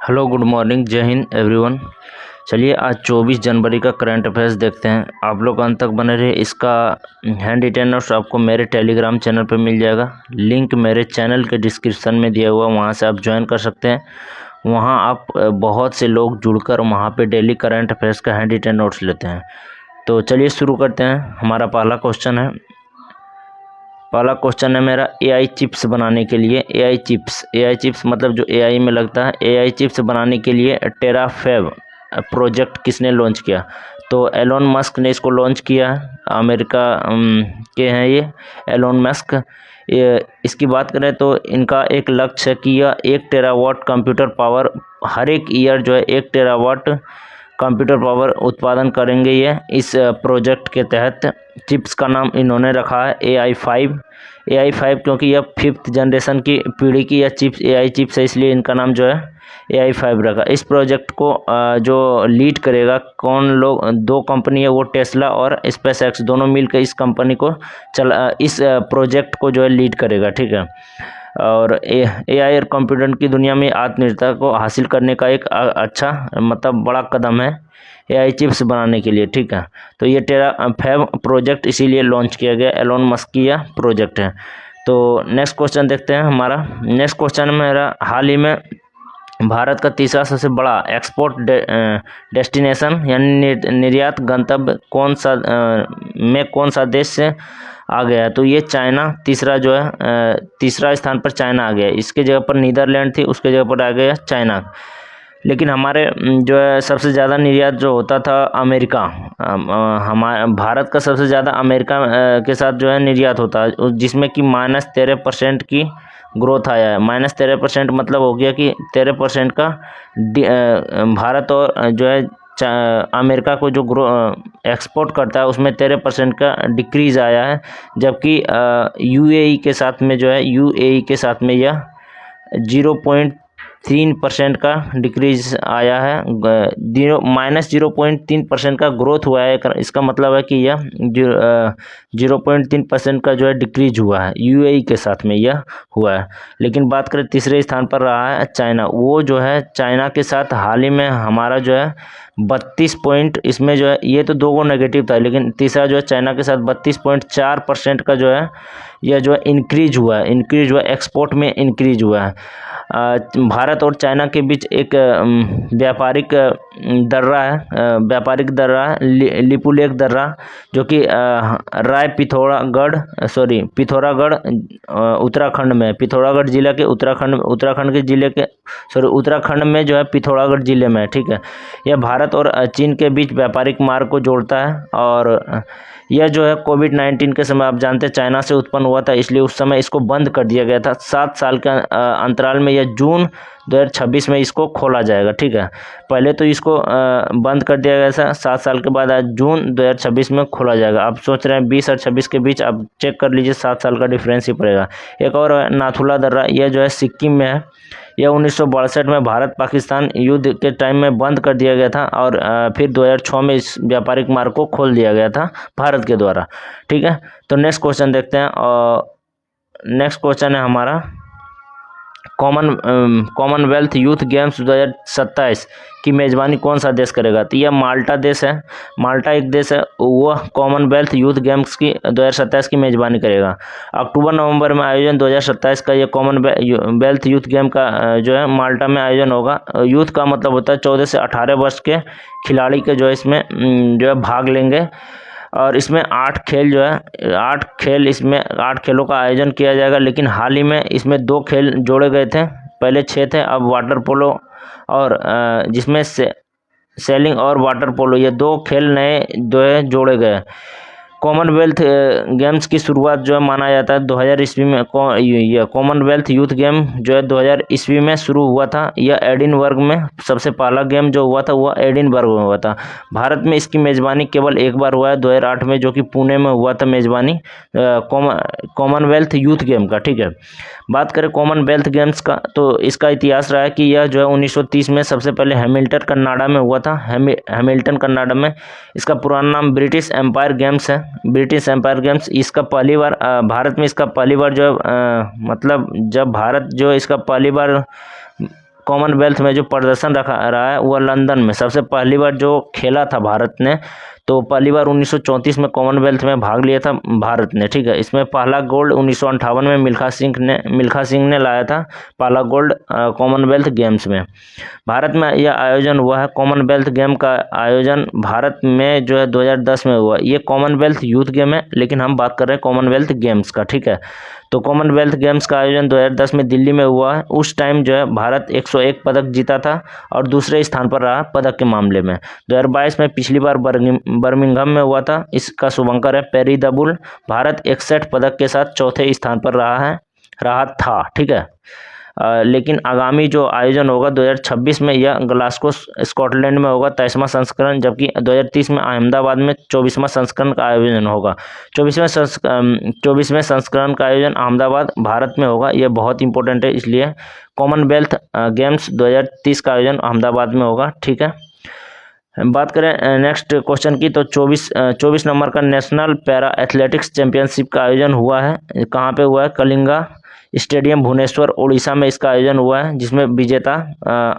Hello, good morning, जय Hind everyone. चलिए आज 24 जनवरी का करंट अफेयर्स देखते हैं। आप लोग अंत तक बने रहिए। इसका हैंड रिटेन नोट्स आपको मेरे टेलीग्राम चैनल पर मिल जाएगा। लिंक मेरे चैनल के डिस्क्रिप्शन में दिया हुआ, वहाँ से आप ज्वाइन कर सकते हैं। वहाँ आप बहुत से लोग जुड़कर वहाँ पे डेली करंट अफेयर्स का हैंड रिटेन नोट्स लेते हैं। तो चलिए शुरू करते हैं। हमारा पहला क्वेश्चन है मेरा, एआई चिप्स बनाने के लिए, एआई चिप्स मतलब जो एआई में लगता है, एआई चिप्स बनाने के लिए टेराफेब प्रोजेक्ट किसने लॉन्च किया? तो एलोन मस्क ने इसको लॉन्च किया। अमेरिका के हैं ये एलोन मस्क। इसकी बात करें तो इनका एक लक्ष्य है कि यह 1 टेरावाट कंप्यूटर पावर हर एक ईयर जो है 1 टेरावाट कंप्यूटर पावर उत्पादन करेंगे ये इस प्रोजेक्ट के तहत। चिप्स का नाम इन्होंने रखा है AI5 क्योंकि यह 5th जनरेशन की पीढ़ी की यह चिप्स AI चिप्स है, इसलिए इनका नाम जो है AI5 रखा। इस प्रोजेक्ट को जो लीड करेगा कौन लोग, 2 कंपनी है, वो टेस्ला और SpaceX दोनों मिलकर इस कंपनी को इस प्रोजेक्ट को जो है लीड करेगा, ठीक है। और AI और कंप्यूटर की दुनिया में आत्मनिर्भरता को हासिल करने का एक अच्छा मतलब बड़ा कदम है AI चिप्स बनाने के लिए, ठीक है। तो ये टेराफेब प्रोजेक्ट इसीलिए लॉन्च किया गया, एलोन मस्क की यह प्रोजेक्ट है। तो नेक्स्ट क्वेश्चन देखते हैं। हमारा नेक्स्ट क्वेश्चन मेरा, हाल ही में भारत का तीसरा सबसे बड़ा एक्सपोर्ट डेस्टिनेशन यानी निर्यात गंतव्य कौन सा देश से आ गया है? तो ये चाइना तीसरा जो है तीसरा स्थान पर चाइना आ गया। इसके जगह पर नीदरलैंड थी, उसके जगह पर आ गया चाइना। लेकिन हमारे जो है सबसे ज़्यादा निर्यात जो होता था अमेरिका, हमारे भारत का सबसे ज़्यादा अमेरिका के साथ जो है निर्यात होता है, जिसमें कि -13% की ग्रोथ आया है। -13% मतलब हो गया कि 13% का भारत और जो है अमेरिका को जो एक्सपोर्ट करता है उसमें 13% का डिक्रीज़ आया है। जबकि UAE के साथ में जो है यह 0.3% का डिक्रीज आया है, -0.3% का ग्रोथ हुआ है। इसका मतलब है कि यह 0.3% का जो है डिक्रीज हुआ है, UAE के साथ में यह हुआ है। लेकिन बात करें तीसरे स्थान पर रहा है चाइना। वो जो है चाइना के साथ हाल ही में हमारा जो है 32 पॉइंट, इसमें जो है ये तो 2 गो नेगेटिव था, लेकिन तीसरा जो है चाइना के साथ 32.4% का जो है यह जो है इंक्रीज हुआ है, एक्सपोर्ट में इंक्रीज हुआ है। भारत और चाइना के बीच एक व्यापारिक दर्रा है, लिपुलेख दर्रा, जो कि पिथौरागढ़ उत्तराखंड में, पिथौरागढ़ जिला के उत्तराखंड में जो है पिथौरागढ़ जिले में, ठीक है। यह भारत और चीन के बीच व्यापारिक मार्ग को जोड़ता है। और यह जो है कोविड-19 के समय आप जानते हैं चाइना से उत्पन्न हुआ था, इसलिए उस समय इसको बंद कर दिया गया था। 7 साल के अंतराल में यह जून 2026 में इसको खोला जाएगा, ठीक है। पहले तो इसको बंद कर दिया गया था, 7 साल के बाद आज जून 2026 में खोला जाएगा। आप सोच रहे हैं 20 और 26 के बीच, आप चेक कर लीजिए, 7 साल का डिफरेंस ही पड़ेगा। एक और नाथुला दर्रा, यह जो है सिक्किम में है। यह 1962 में भारत पाकिस्तान युद्ध के टाइम में बंद कर दिया गया था और फिर 2006 में इस व्यापारिक मार्ग को खोल दिया गया था भारत के द्वारा, ठीक है। तो नेक्स्ट क्वेश्चन देखते हैं। और नेक्स्ट क्वेश्चन है हमारा, कॉमनवेल्थ यूथ गेम्स 2027 की मेज़बानी कौन सा देश करेगा? तो यह माल्टा देश है। माल्टा एक देश है, वह कॉमनवेल्थ यूथ गेम्स की 2027 की मेज़बानी करेगा। अक्टूबर-नवंबर में आयोजन 2027 का यह कॉमनवेल्थ यूथ गेम का जो है माल्टा में आयोजन होगा। यूथ का मतलब होता है 14 से 18 वर्ष के खिलाड़ी के जो है इसमें जो है भाग लेंगे। और इसमें 8 खेलों का आयोजन किया जाएगा। लेकिन हाल ही में इसमें 2 खेल जोड़े गए थे, पहले 6 थे, अब वाटर पोलो और जिसमें सेलिंग और वाटर पोलो, ये 2 खेल नए जो है जोड़े गए। कॉमनवेल्थ गेम्स की शुरुआत जो है माना जाता है 2000 ईस्वी में। यह कॉमनवेल्थ यूथ गेम जो है 2000 ईस्वी में शुरू हुआ था। यह एडिनबर्ग में सबसे पहला गेम जो हुआ था वह एडिनबर्ग में हुआ था। भारत में इसकी मेज़बानी केवल एक बार हुआ है, 2008 में, जो कि पुणे में हुआ था मेज़बानी कॉमनवेल्थ यूथ गेम का, ठीक है। बात करें कॉमनवेल्थ गेम्स का, तो इसका इतिहास रहा है कि यह जो है 1930 में सबसे पहले हैमिल्टन कनाडा में हुआ था। हैमिल्टन कनाडा में। इसका पुराना नाम ब्रिटिश एम्पायर गेम्स है। इसका पहली बार भारत में इसका पहली बार जो मतलब जब भारत जो इसका पहली बार कॉमनवेल्थ में जो प्रदर्शन रखा रहा है वह लंदन में सबसे पहली बार जो खेला था भारत ने, तो पहली बार 1934 में कॉमनवेल्थ में भाग लिया था भारत ने, ठीक है। इसमें पहला गोल्ड 1958 में मिल्खा सिंह ने लाया था पहला गोल्ड कॉमनवेल्थ गेम्स में। भारत में यह आयोजन हुआ है। कॉमनवेल्थ गेम का आयोजन भारत में जो है 2010 में हुआ। ये कॉमनवेल्थ यूथ गेम है, लेकिन हम बात कर रहे हैं कॉमनवेल्थ गेम्स का, ठीक है। तो कॉमनवेल्थ गेम्स का आयोजन 2010 में दिल्ली में हुआ है। उस टाइम जो है भारत 101 पदक जीता था और दूसरे स्थान पर रहा पदक के मामले में। 2022 में पिछली बार बर्मिंघम में हुआ था। इसका शुभंकर है पेरिदाबुल। भारत 61 पदक के साथ चौथे स्थान पर रहा था, ठीक है। लेकिन आगामी जो आयोजन होगा 2026 में यह ग्लासगो स्कॉटलैंड में होगा 23वां संस्करण, जबकि 2030 में अहमदाबाद में 24वां संस्करण का आयोजन होगा। 24वें संस्करण का आयोजन अहमदाबाद भारत में होगा। यह बहुत इंपॉर्टेंट है, इसलिए कॉमनवेल्थ गेम्स 2030 का आयोजन अहमदाबाद में होगा, ठीक है। बात करें नेक्स्ट क्वेश्चन की, तो 24 नंबर का नेशनल पैरा एथलेटिक्स चैंपियनशिप का आयोजन हुआ है। कहाँ पे हुआ है? कलिंगा स्टेडियम भुवनेश्वर उड़ीसा में इसका आयोजन हुआ है, जिसमें विजेता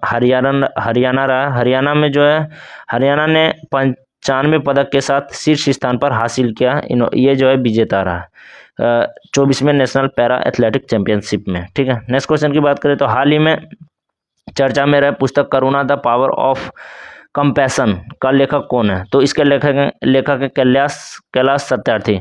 हरियाणा रहा। हरियाणा में जो है हरियाणा ने 95 पदक के साथ शीर्ष स्थान पर हासिल किया। ये जो है विजेता रहा 24वें नेशनल पैरा एथलेटिक चैंपियनशिप में, ठीक है। नेक्स्ट क्वेश्चन की बात करें तो हाल ही में चर्चा में रहे पुस्तक करुणा द पावर ऑफ कंपैशन का लेखक कौन है? तो इसके लेखक है कैलाश सत्यार्थी।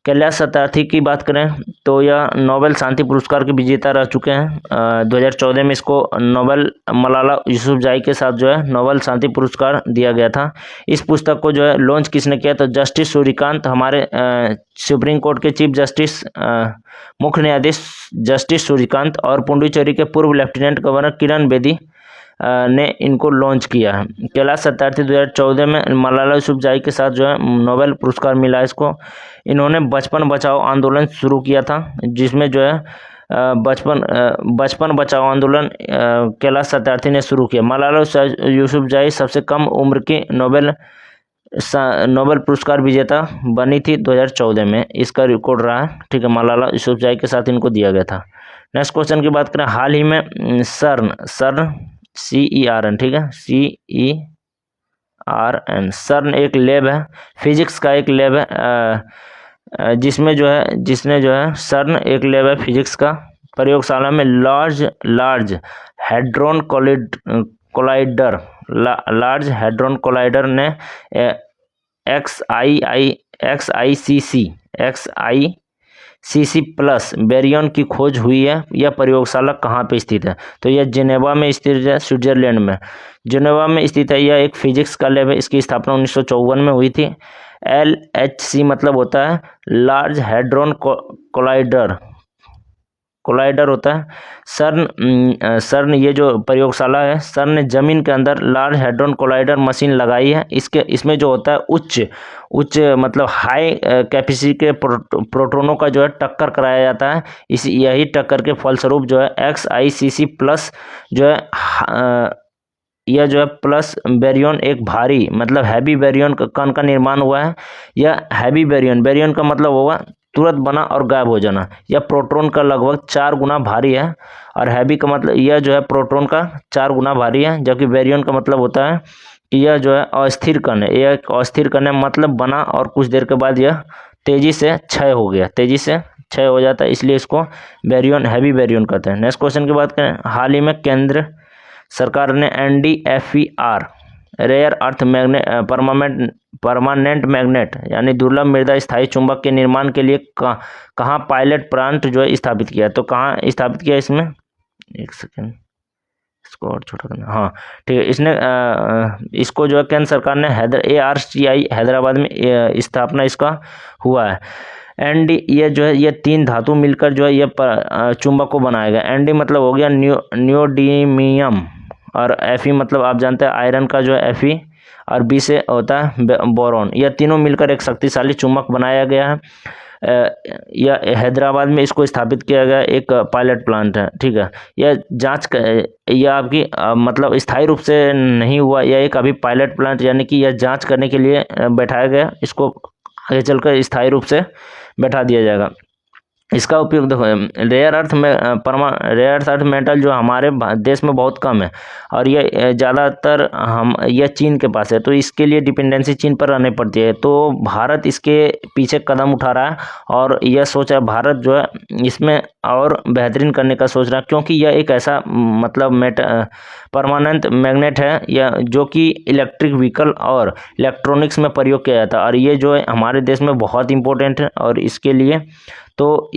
कैलाश सत्यार्थी की बात करें तो यह नोबेल शांति पुरस्कार के विजेता रह चुके हैं। 2014 में इसको नोबेल मलाला यूसुफजई के साथ जो है नोबेल शांति पुरस्कार दिया गया था। इस पुस्तक को जो है लॉन्च किसने किया? तो जस्टिस सूर्यकांत, हमारे सुप्रीम कोर्ट के चीफ जस्टिस मुख्य न्यायाधीश जस्टिस सूर्यकांत और पुडुचेरी के पूर्व लेफ्टिनेंट गवर्नर किरण बेदी ने इनको लॉन्च किया है। कैलाश सत्यार्थी 2014 में मलाला यूसुफजई के साथ जो है नोबेल पुरस्कार मिला इसको। इन्होंने बचपन बचाओ आंदोलन शुरू किया था, जिसमें जो है बचपन बचाओ आंदोलन कैलाश सत्यार्थी ने शुरू किया। मलाला यूसुफजई सबसे कम उम्र की नोबेल पुरस्कार विजेता बनी थी 2014 में, इसका रिकॉर्ड रहा है, ठीक है। मलाला यूसुफजई के साथ इनको दिया गया था। नेक्स्ट क्वेश्चन की बात करें, हाल ही में CERN CERN, ठीक है, CERN CERN एक लैब है, फिजिक्स का एक लैब है, जिसने जो है CERN एक लैब है फिजिक्स का। प्रयोगशाला में लार्ज हैड्रॉन कोलाइडर ने XICC प्लस बेरियन की खोज हुई है। यह प्रयोगशाला कहाँ पे स्थित है? तो यह जेनेवा में स्थित है, स्विट्जरलैंड में जेनेवा में स्थित है। यह एक फिजिक्स का लैब है। इसकी स्थापना 1954 में हुई थी। LHC मतलब होता है लार्ज हैड्रॉन कोलाइडर होता है। CERN ये जो प्रयोगशाला है, CERN ने जमीन के अंदर लार्ज हैड्रॉन कोलाइडर मशीन लगाई है। इसमें जो होता है उच्च मतलब हाई कैपेसिटी के प्रोटोनों का जो है टक्कर कराया जाता है। यही टक्कर के फलस्वरूप जो है XICC प्लस जो है यह जो है प्लस बेरियन एक भारी मतलब हैवी बेरियन कण का निर्माण हुआ है। यह हैवी बेरियन का मतलब होगा तुरंत बना और गायब हो जाना। यह प्रोटॉन का लगभग 4 गुना भारी है, और हैवी का मतलब यह जो है प्रोटॉन का 4 गुना भारी है, जबकि बेरियन का मतलब होता है कि यह जो है अस्थिर कण है। यह एक अस्थिर कण है, मतलब बना और कुछ देर के बाद यह तेजी से क्षय हो जाता है, इसलिए इसको हैवी बेरियन कहते हैं। नेक्स्ट क्वेश्चन की बात करें, हाल ही में केंद्र सरकार ने NDFER rare earth permanent magnet यानी दुर्लभ मृदा स्थायी चुंबक के निर्माण के लिए कहाँ पायलट प्लांट जो है स्थापित किया? तो कहाँ स्थापित किया? इसमें एक सेकेंड, इसको और छोटा करना, हाँ ठीक है। इसको जो है केंद्र सरकार ने ARCI हैदराबाद में स्थापना इसका हुआ है। ये जो है ये 3 धातु मिलकर जो है ये चुंबक को बनाएगा। ND मतलब हो गया नियोडीमियम, और Fe मतलब आप जानते हैं आयरन का जो है Fe, और B से होता है बोरॉन। यह तीनों मिलकर एक शक्तिशाली चुंबक बनाया गया है। यह हैदराबाद में इसको स्थापित किया गया एक पायलट प्लांट है, ठीक है। यह आपकी मतलब स्थायी रूप से नहीं हुआ, यह एक अभी पायलट प्लांट यानी कि यह जांच करने के लिए बैठाया गया। इसको आगे चलकर स्थायी रूप से बैठा दिया जाएगा। इसका उपयोग देखो, रेयर अर्थ में रेयर अर्थ मेटल जो हमारे देश में बहुत कम है, और ये ज़्यादातर यह चीन के पास है, तो इसके लिए डिपेंडेंसी चीन पर रहनी पड़ती है। तो भारत इसके पीछे कदम उठा रहा है और यह सोच रहा है, भारत जो है इसमें और बेहतरीन करने का सोच रहा है, क्योंकि यह एक ऐसा मतलब परमानेंट मैग्नेट है या जो कि इलेक्ट्रिक व्हीकल और इलेक्ट्रॉनिक्स में प्रयोग किया जाता है, और ये जो है हमारे देश में बहुत इंपॉर्टेंट है। और इसके लिए तो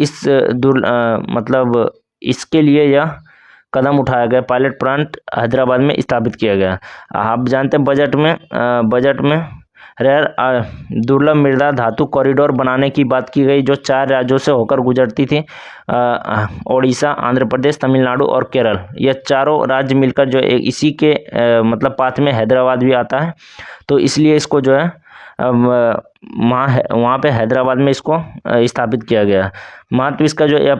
मतलब इसके लिए यह कदम उठाया गया, पायलट प्लांट हैदराबाद में स्थापित किया गया। आप जानते हैं बजट में रेयर दुर्लभ मृदा धातु कॉरिडोर बनाने की बात की गई, जो 4 राज्यों से होकर गुजरती थी, ओडिशा, आंध्र प्रदेश, तमिलनाडु और केरल। ये चारों राज्य मिलकर जो इसी के मतलब पाथ में हैदराबाद भी आता है, तो इसलिए इसको जो है वहाँ पे हैदराबाद में इसको स्थापित किया गया। महत्व इसका जो यह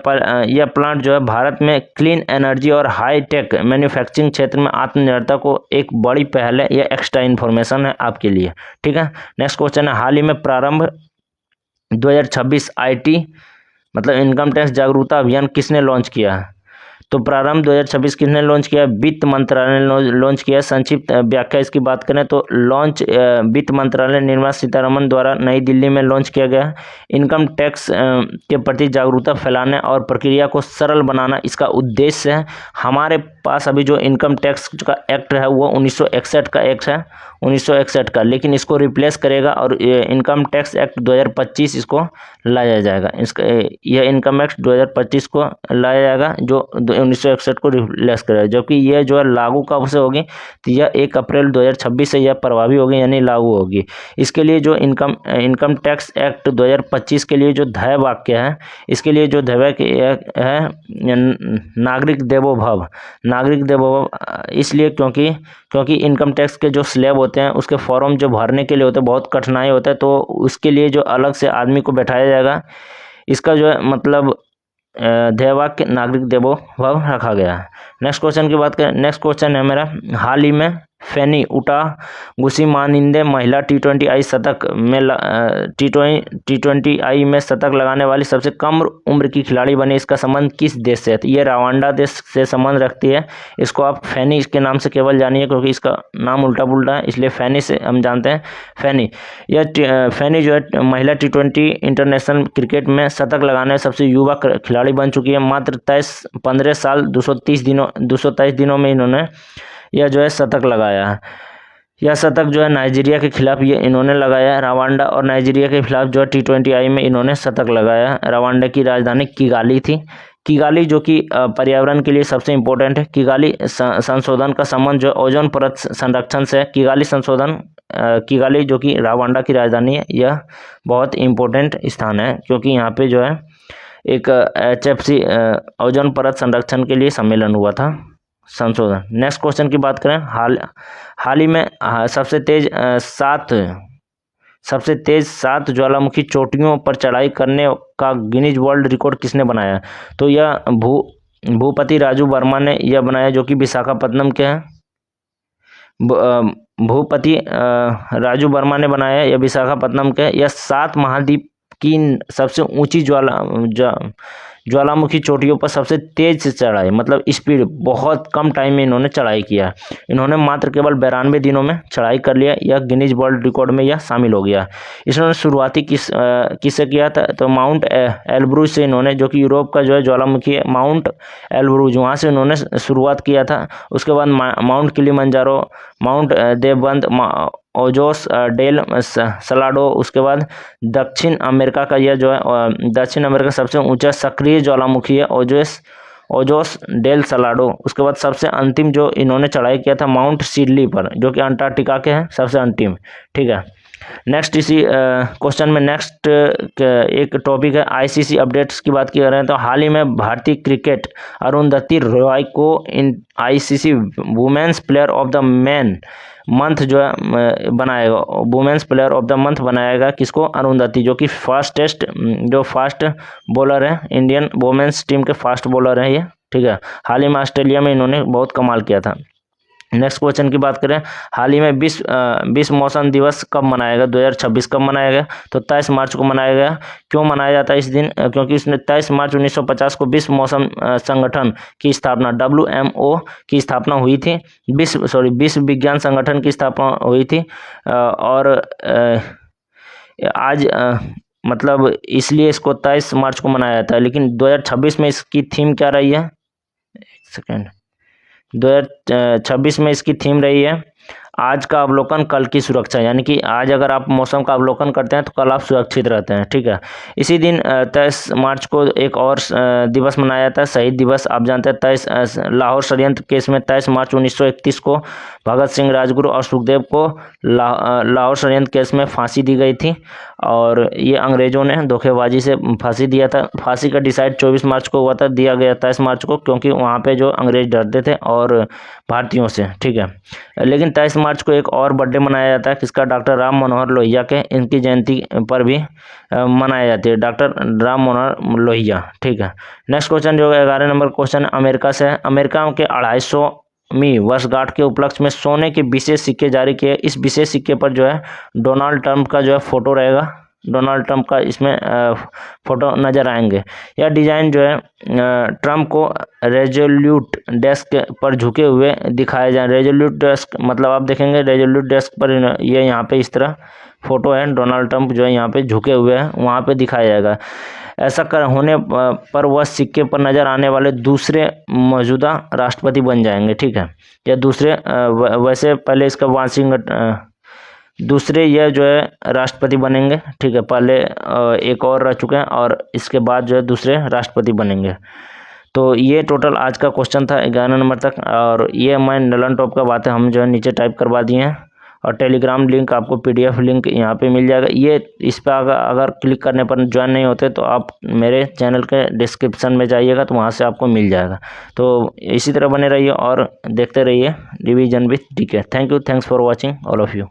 प्लांट जो है भारत में क्लीन एनर्जी और हाई टेक मैन्युफैक्चरिंग क्षेत्र में आत्मनिर्भरता को एक बड़ी पहल है। यह एक्स्ट्रा इन्फॉर्मेशन है आपके लिए, ठीक है। नेक्स्ट क्वेश्चन है, हाल ही में प्रारंभ 2026 IT मतलब इनकम टैक्स जागरूकता अभियान किसने लॉन्च किया है? तो प्रारंभ 2026 किसने लॉन्च किया? वित्त मंत्रालय ने लॉन्च किया। संक्षिप्त व्याख्या इसकी बात करें तो वित्त मंत्रालय निर्मला सीतारमण द्वारा नई दिल्ली में लॉन्च किया गया। इनकम टैक्स के प्रति जागरूकता फैलाने और प्रक्रिया को सरल बनाना इसका उद्देश्य है। हमारे पास अभी जो इनकम टैक्स का एक्ट है वो 1961 का एक्ट है, 1961 का, लेकिन इसको रिप्लेस करेगा और इनकम टैक्स एक्ट 2025 इसको लाया जाएगा। इसका यह इनकम एक्ट 2025 को लाया जाएगा जो 1961 को रिप्लेस करेगा, जबकि यह जो है लागू कब से होगी? तो यह 1 अप्रैल 2026 से यह प्रभावी होगी, यानी लागू होगी। इसके लिए जो इनकम टैक्स एक्ट 2025 के लिए जो ध्येय वाक्य है, इसके लिए जो ध्येय है नागरिक देवो भव। नागरिक देवो भव इसलिए क्योंकि इनकम टैक्स के जो स्लैब होते हैं उसके फॉर्म जो भरने के लिए होते हैं बहुत कठिनाई होता है, तो उसके लिए जो अलग से आदमी को बैठाया जाएगा। इसका जो है मतलब ध्येयवाक्य नागरिक देवो भव रखा गया है। नेक्स्ट क्वेश्चन की बात करें, नेक्स्ट क्वेश्चन है मेरा, हाल ही में फेनी उटा गुसिमानिंदे महिला T20I शतक में T20I में शतक लगाने वाली सबसे कम उम्र की खिलाड़ी बनी। इसका संबंध किस देश से है? ये रवांडा देश से संबंध रखती है। इसको आप फैनी के नाम से केवल जानिए, क्योंकि इसका नाम उल्टा पुल्टा है, इसलिए फैनी से हम जानते हैं। फैनी फैनी जो है महिला T20 इंटरनेशनल क्रिकेट में शतक लगाने सबसे युवा खिलाड़ी बन चुकी है। मात्र 15 साल 223 दिनों में इन्होंने यह जो है शतक लगाया है। यह शतक जो है नाइजीरिया के खिलाफ ये इन्होंने लगाया है। रवांडा और नाइजीरिया के खिलाफ जो है T20I में इन्होंने शतक लगाया है। रवांडा की राजधानी किगाली थी। किगाली जो कि पर्यावरण के लिए सबसे इम्पोर्टेंट है। किगाली संशोधन का संबंध जो ओजोन परत संरक्षण से है। किगाली जो कि रवांडा की राजधानी है, यह बहुत इम्पोर्टेंट स्थान है, क्योंकि यहाँ पे जो है एक HFC ओजोन परत संरक्षण के लिए सम्मेलन हुआ था, संशोधन। नेक्स्ट क्वेश्चन की बात करें, हाल ही में सबसे तेज 7 ज्वालामुखी चोटियों पर चढ़ाई करने का गिनीज वर्ल्ड रिकॉर्ड किसने बनाया? तो यह भूपति राजू वर्मा ने यह बनाया, जो कि विशाखापत्तनम के हैं। भूपति राजू वर्मा ने बनाया, यह विशाखापत्तनम के। यह 7 महाद्वीप की सबसे ऊंची ज्वालामुखी चोटियों पर सबसे तेज से चढ़ाई, मतलब स्पीड, बहुत कम टाइम में इन्होंने चढ़ाई किया। इन्होंने मात्र केवल 92 दिनों में चढ़ाई कर लिया। यह गिनीज वर्ल्ड रिकॉर्ड में यह शामिल हो गया। इन्होंने शुरुआती किससे किया था? तो माउंट एल्ब्रूज से इन्होंने, जो कि यूरोप का जो है ज्वालामुखी है, माउंट एल्ब्रूज, वहाँ से उन्होंने शुरुआत किया था। उसके बाद mount Kilimanjaro, mount Deoband, Ojos del Salado, उसके बाद दक्षिण अमेरिका का यह जो है दक्षिण अमेरिका सबसे ऊंचा सक्रिय ज्वालामुखी है, ओजोस डेल सलाडो। उसके बाद सबसे अंतिम जो इन्होंने चढ़ाई किया था माउंट सिडली पर, जो कि अंटार्कटिका के हैं सबसे अंतिम, ठीक है। नेक्स्ट इसी क्वेश्चन में नेक्स्ट एक टॉपिक है ICC अपडेट्स की बात कर रहे हैं। तो हाल ही में भारतीय क्रिकेट अरुंधति रॉय को ICC women's player of the month जो है बनाएगा, women's player of the month बनाएगा। किसको? अरुंधति, जो कि फास्ट बॉलर है, इंडियन वुमेन्स टीम के फास्ट बॉलर है ये, ठीक है। हाल ही में ऑस्ट्रेलिया में इन्होंने बहुत कमाल किया था। नेक्स्ट क्वेश्चन की बात करें, हाल ही में विश्व मौसम दिवस कब मनाया गया, 2026 कब मनाया गया? तो 23 मार्च को मनाया गया। क्यों मनाया जाता है इस दिन? क्योंकि उसने 23 मार्च 1950 को विश्व मौसम संगठन की स्थापना, WMO की स्थापना हुई थी। विश्व विज्ञान संगठन की स्थापना हुई थी। और आज मतलब इसलिए इसको 23 मार्च को मनाया जाता है। लेकिन 2026 में इसकी थीम क्या रही है? एक सेकेंड, 2026 में इसकी थीम रही है आज का अवलोकन कल की सुरक्षा, यानी कि आज अगर आप मौसम का अवलोकन करते हैं तो कल आप सुरक्षित रहते हैं। ठीक है, इसी दिन 23 मार्च को एक और दिवस मनाया जाता है, शहीद दिवस। आप जानते हैं 23 लाहौर षड्यंत्र केस में 23 मार्च 1931 को भगत सिंह, राजगुरु और सुखदेव को लाहौर षड्यंत्र केस में फांसी दी गई थी, और ये अंग्रेजों ने धोखेबाजी से फांसी दिया था। फांसी का डिसाइड 24 मार्च को हुआ था, दिया गया 23 मार्च को, क्योंकि वहाँ पे जो अंग्रेज डरते थे और भारतीयों से। ठीक है, लेकिन 23 मार्च को एक और बर्थडे मनाया जाता है, किसका? डॉक्टर राम मनोहर लोहिया के। इनकी जयंती पर भी मनाई जाती है, डॉक्टर राम मनोहर लोहिया। ठीक है, नेक्स्ट क्वेश्चन जो 11 नंबर क्वेश्चन अमेरिका से है। अमेरिका के 250वीं वर्षगांठ के उपलक्ष्य में सोने के विशेष सिक्के जारी किए। इस विशेष सिक्के पर जो है डोनाल्ड ट्रंप का जो है फोटो रहेगा, डोनाल्ड ट्रंप का इसमें फोटो नज़र आएंगे। यह डिज़ाइन जो है ट्रंप को रेजोल्यूट डेस्क पर झुके हुए दिखाए जाए। रेजोल्यूट डेस्क मतलब आप देखेंगे रेजोल्यूट डेस्क पर ये यहाँ पे इस तरह फोटो है, डोनाल्ड ट्रंप जो है यहाँ पे झुके हुए हैं, वहाँ पे दिखाया जाएगा। ऐसा कर होने पर वह सिक्के पर नज़र आने वाले दूसरे मौजूदा राष्ट्रपति बन जाएंगे। ठीक है, या दूसरे वैसे पहले इसका वाशिंगटन दूसरे यह जो है राष्ट्रपति बनेंगे। ठीक है, पहले एक और रह चुके हैं और इसके बाद जो है दूसरे राष्ट्रपति बनेंगे। तो ये टोटल आज का क्वेश्चन था 11 नंबर तक, और ये मैं नलन टॉप का बातें हम जो है नीचे टाइप करवा दिए हैं, और टेलीग्राम लिंक आपको PDF लिंक यहाँ पे मिल जाएगा। ये इस पर अगर क्लिक करने पर ज्वाइन नहीं होते तो आप मेरे चैनल के डिस्क्रिप्शन में जाइएगा, तो वहाँ से आपको मिल जाएगा। तो इसी तरह बने रहिए और देखते रहिए revision with DK। Thank you, thanks for watching all of you.